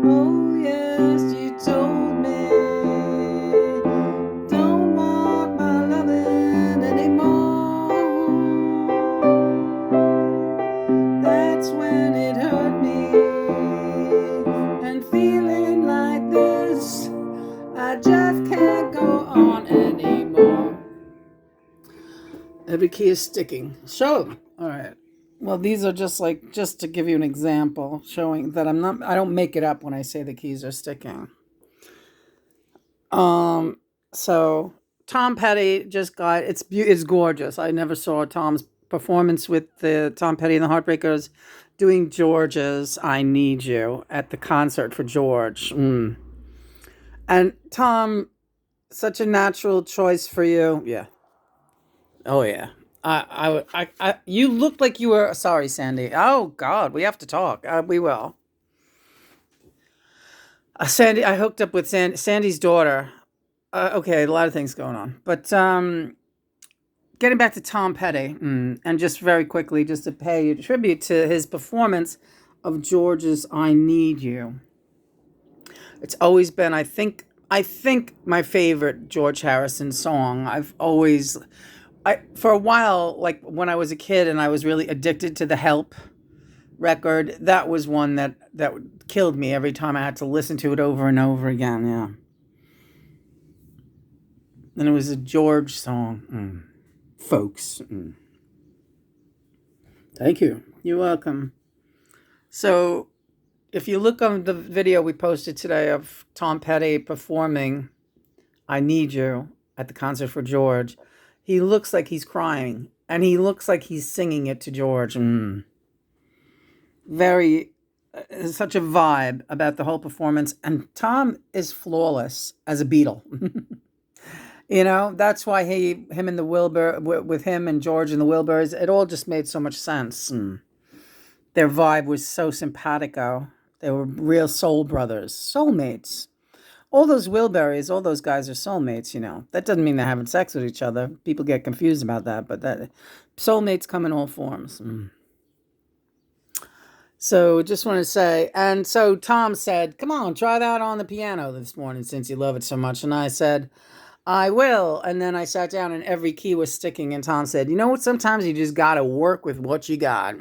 Oh, yes, you told me. Don't want my loving anymore. That's when it hurt me. And feeling like this, I just can't go on anymore. Every key is sticking. Show them. All right. Well, these are just to give you an example, showing that I don't make it up when I say the keys are sticking. So Tom Petty just got it's gorgeous. I never saw Tom's performance with the Tom Petty and the Heartbreakers doing George's "I Need You" at the concert for George. And Tom, such a natural choice for you. Yeah. Oh yeah. You looked like you were sorry, Sandy. Oh God, we have to talk. We will. Sandy, I hooked up with Sandy's daughter. Okay, a lot of things going on, but getting back to Tom Petty, and just very quickly, just to pay tribute to his performance of George's "I Need You." It's always been, I think my favorite George Harrison song. For a while, like when I was a kid and I was really addicted to the Help record, that was one that killed me every time I had to listen to it over and over again. Yeah. And it was a George song. Folks. Thank you. You're welcome. So, if you look on the video we posted today of Tom Petty performing "I Need You" at the concert for George, he looks like he's crying, and he looks like he's singing it to George. Very, such a vibe about the whole performance, and Tom is flawless as a Beatle. That's why him and the Wilbur, with him and George and the Wilburs, it all just made so much sense. Their vibe was so simpatico. They were real soul brothers, soulmates. All those Wilburys, all those guys are soulmates, That doesn't mean they're having sex with each other. People get confused about that, but that soulmates come in all forms. So just want to say, and so Tom said, come on, try that on the piano this morning since you love it so much. And I said, I will. And then I sat down and every key was sticking. And Tom said, you know what? Sometimes you just got to work with what you got.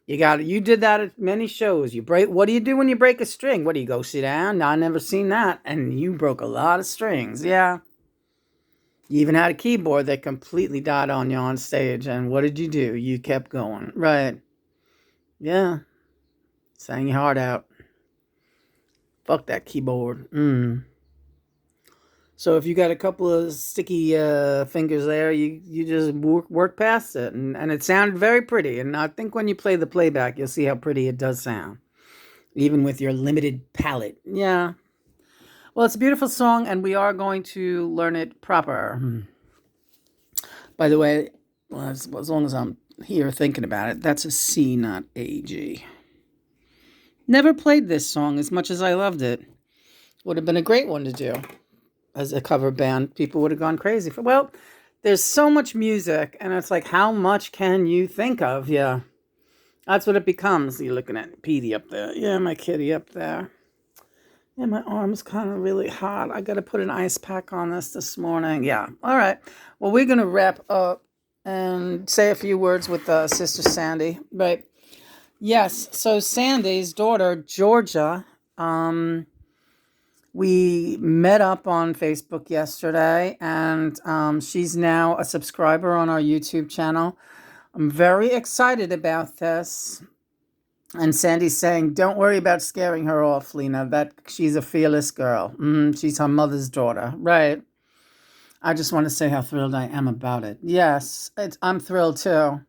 You did that at many shows. What do you do when you break a string? What do you go sit down? No, I never seen that. And you broke a lot of strings. Yeah. You even had a keyboard that completely died on you on stage. And what did you do? You kept going. Right. Yeah. Sang your heart out. Fuck that keyboard. So if you got a couple of sticky fingers there, you just work past it. And it sounded very pretty. And I think when you play the playback, you'll see how pretty it does sound. Even with your limited palate. Yeah. Well, it's a beautiful song, and we are going to learn it proper. By the way, as long as I'm here thinking about it, that's a C, not a G. Never played this song as much as I loved it. Would have been a great one to do as a cover band. People would have gone crazy for. Well, there's so much music, and it's like, how much can you think of? Yeah, that's what it becomes. You're looking at Petey up there. Yeah, my kitty up there. Yeah, my arm's kind of really hot. I got to put an ice pack on this morning. Yeah. All right. Well, we're going to wrap up and say a few words with Sister Sandy. Right. Yes. So Sandy's daughter, Georgia, we met up on Facebook yesterday, and she's now a subscriber on our YouTube channel. I'm very excited about this. And Sandy's saying, don't worry about scaring her off, Lena. That she's a fearless girl. She's her mother's daughter. Right. I just want to say how thrilled I am about it. Yes, I'm thrilled too.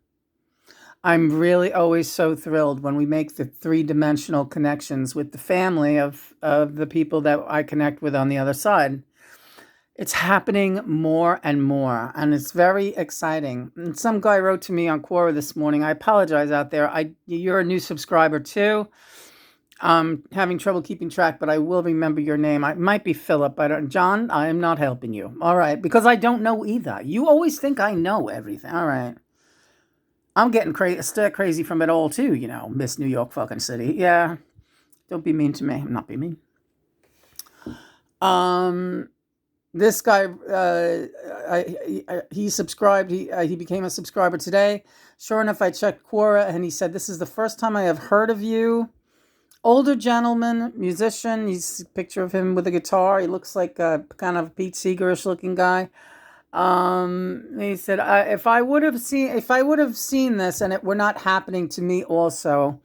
I'm really always so thrilled when we make the three-dimensional connections with the family of the people that I connect with on the other side. It's happening more and more, and it's very exciting. And some guy wrote to me on Quora this morning. I apologize out there. You're a new subscriber too. I'm having trouble keeping track, but I will remember your name. It might be Philip. John, I am not helping you. All right, because I don't know either. You always think I know everything. All right. I'm getting crazy from it all too, Miss New York fucking city. Yeah. Don't be mean to me. Not be mean. Um, this guy, he subscribed. He became a subscriber today. Sure enough, I checked Quora, and he said, "This is the first time I have heard of you." Older gentleman, musician. He's a picture of him with a guitar. He looks like a kind of Pete Seegerish looking guy. He said, if I would have seen this and it were not happening to me also,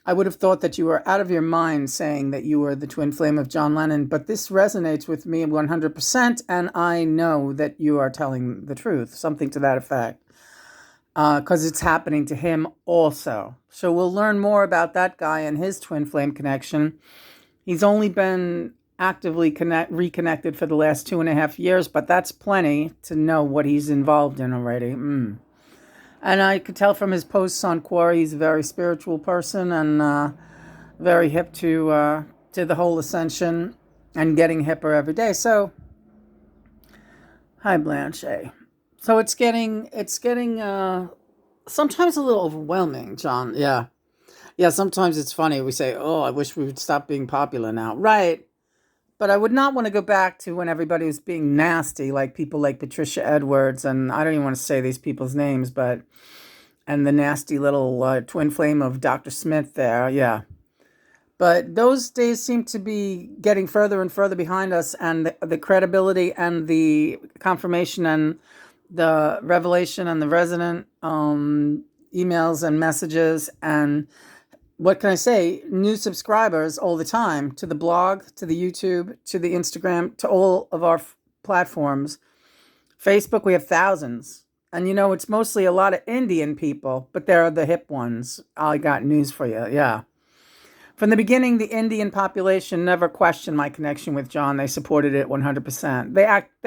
I would have thought that you were out of your mind saying that you were the twin flame of John Lennon, but this resonates with me 100%, and I know that you are telling the truth, something to that effect, because it's happening to him also. So we'll learn more about that guy and his twin flame connection. He's only been actively reconnected for the last 2.5 years, but that's plenty to know what he's involved in already. And I could tell from his posts on Quora, he's a very spiritual person and very hip to the whole ascension and getting hipper every day. So, hi Blanche. So it's getting sometimes a little overwhelming, John. Yeah. Sometimes it's funny. We say, "Oh, I wish we would stop being popular now." Right. But I would not want to go back to when everybody was being nasty, like people like Patricia Edwards, and I don't even want to say these people's names, and the nasty little twin flame of Dr. Smith there, yeah. But those days seem to be getting further and further behind us, and the credibility and the confirmation and the revelation and the resonant emails and messages and what can I say? New subscribers all the time to the blog, to the YouTube, to the Instagram, to all of our platforms. Facebook, we have thousands. And it's mostly a lot of Indian people, but they're the hip ones. I got news for you. Yeah. From the beginning, the Indian population never questioned my connection with John. They supported it 100%. They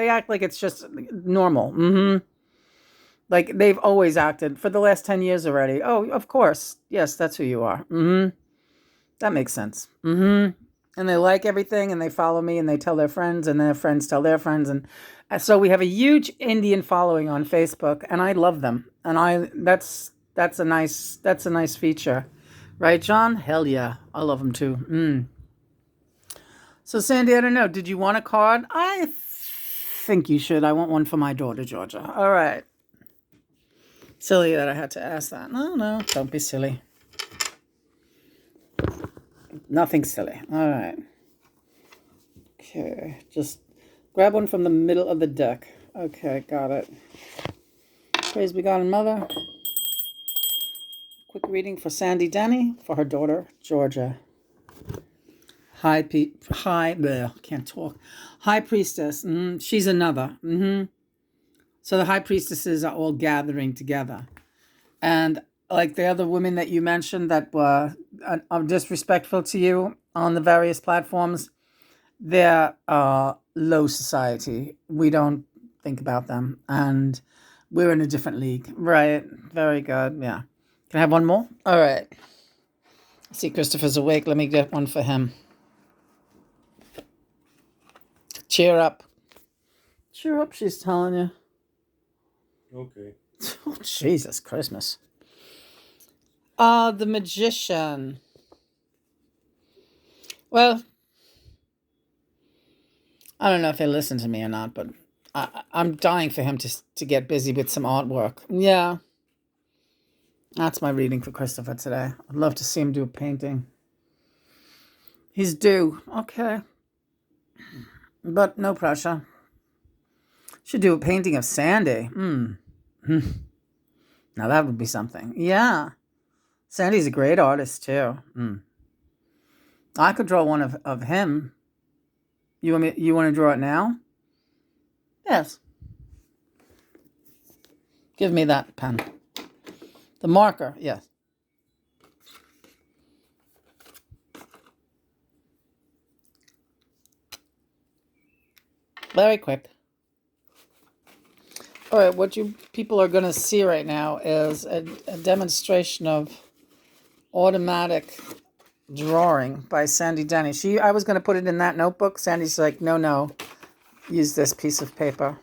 act like it's just normal. Like they've always acted for the last 10 years already. Oh, of course. Yes, that's who you are. That makes sense. And they like everything and they follow me and they tell their friends and their friends tell their friends. And so we have a huge Indian following on Facebook and I love them. And that's a nice feature. Right, John? Hell yeah. I love them too. So Sandy, I don't know. Did you want a card? I think you should. I want one for my daughter, Georgia. All right. Silly that I had to ask that. No, don't be silly. Nothing silly. All right. Okay, just grab one from the middle of the deck. Okay, got it. Praise be God and Mother. Quick reading for Sandy Denny for her daughter, Georgia. Can't talk. High Priestess. She's another. So the high priestesses are all gathering together. And like the other women that you mentioned that were disrespectful to you on the various platforms, they're low society. We don't think about them. And we're in a different league. Right. Very good. Yeah. Can I have one more? All right. See, Christopher's awake. Let me get one for him. Cheer up. Cheer up, she's telling you. Okay. Oh, Jesus, Christmas. The Magician. Well, I don't know if he'll listen to me or not, but I'm dying for him to get busy with some artwork. Yeah. That's my reading for Christopher today. I'd love to see him do a painting. He's due. Okay. But no pressure. Should do a painting of Sandy. Now that would be something. Yeah. Sandy's a great artist too. I could draw one of him. You want to draw it now? Yes. Give me that pen. The marker, yes. Very quick. All right, what you people are going to see right now is a demonstration of automatic drawing by Sandy Denny. I was going to put it in that notebook. Sandy's like, no, use this piece of paper.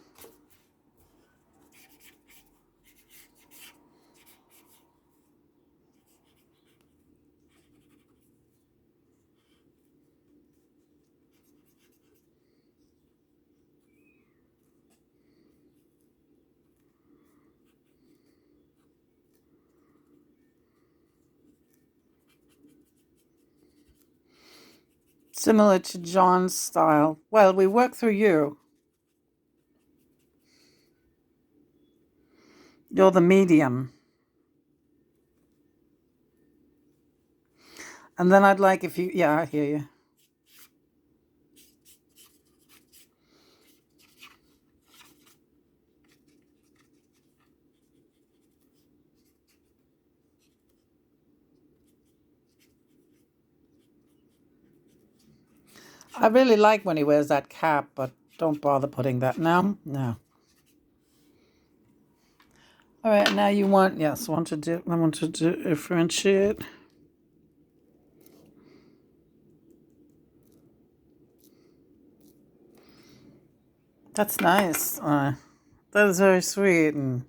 Similar to John's style. Well, we work through you. You're the medium. And then I'd like if you, yeah, I hear you. I really like when he wears that cap, but don't bother putting that now. No. All right, now you want, yes, I want to differentiate. That's nice. That is very sweet. And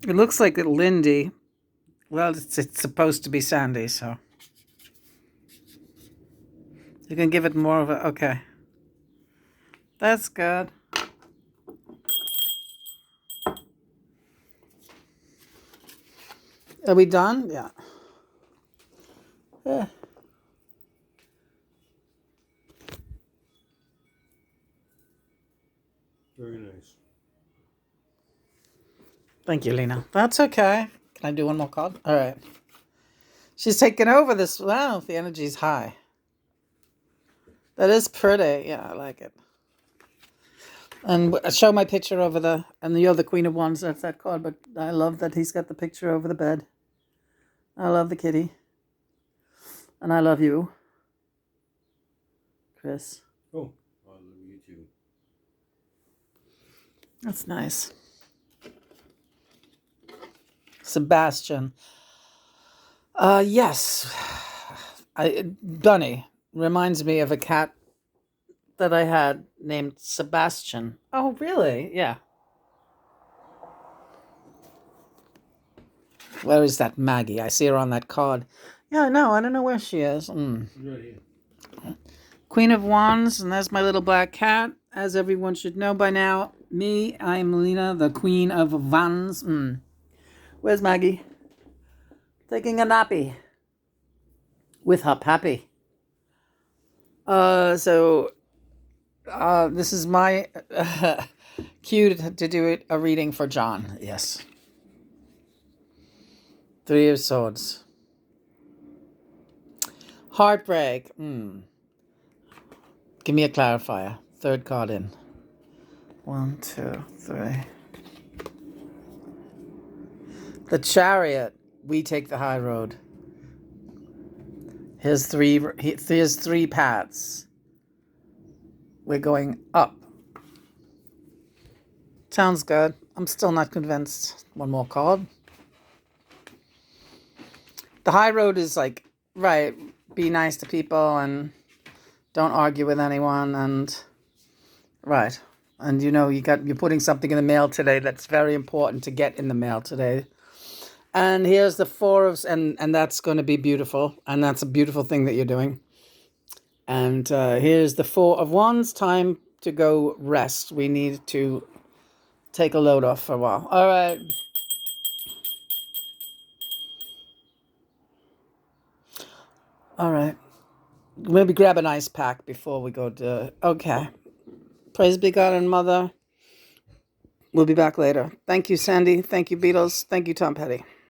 it looks like Lindy. Well, it's supposed to be Sandy, so you can give it more of a, okay. That's good. Are we done? Yeah. Yeah. Very nice. Thank you, Lena. That's okay. Can I do one more card? All right. She's taking over this. Wow, the energy's high. That is pretty. Yeah, I like it. And show my picture over the, and you're the Queen of Wands. That's that card. But I love that he's got the picture over the bed. I love the kitty. And I love you, Chris. Oh, I love you too. That's nice. Sebastian. Yes. Bunny reminds me of a cat that I had named Sebastian. Oh, really? Yeah. Where is that Maggie? I see her on that card. Yeah, no, I don't know where she is. Right here. Queen of Wands, and there's my little black cat. As everyone should know by now, me, I'm Lena, the Queen of Wands. Where's Maggie? Taking a nappy. With her pappy. This is my cue to do a reading for John. Yes. Three of Swords. Heartbreak. Give me a clarifier. Third card in. 1, 2, 3. The Chariot. We take the high road. Here's three paths. We're going up. Sounds good. I'm still not convinced. One more card. The high road is like, right, be nice to people and don't argue with anyone, and right. And you're putting something in the mail today that's very important to get in the mail today. And here's the Four of, and that's going to be beautiful. And that's a beautiful thing that you're doing. And here's the Four of Wands. Time to go rest. We need to take a load off for a while. All right. All right. Maybe grab an ice pack before we go to, okay. Praise be God and Mother. We'll be back later. Thank you, Sandy. Thank you, Beatles. Thank you, Tom Petty.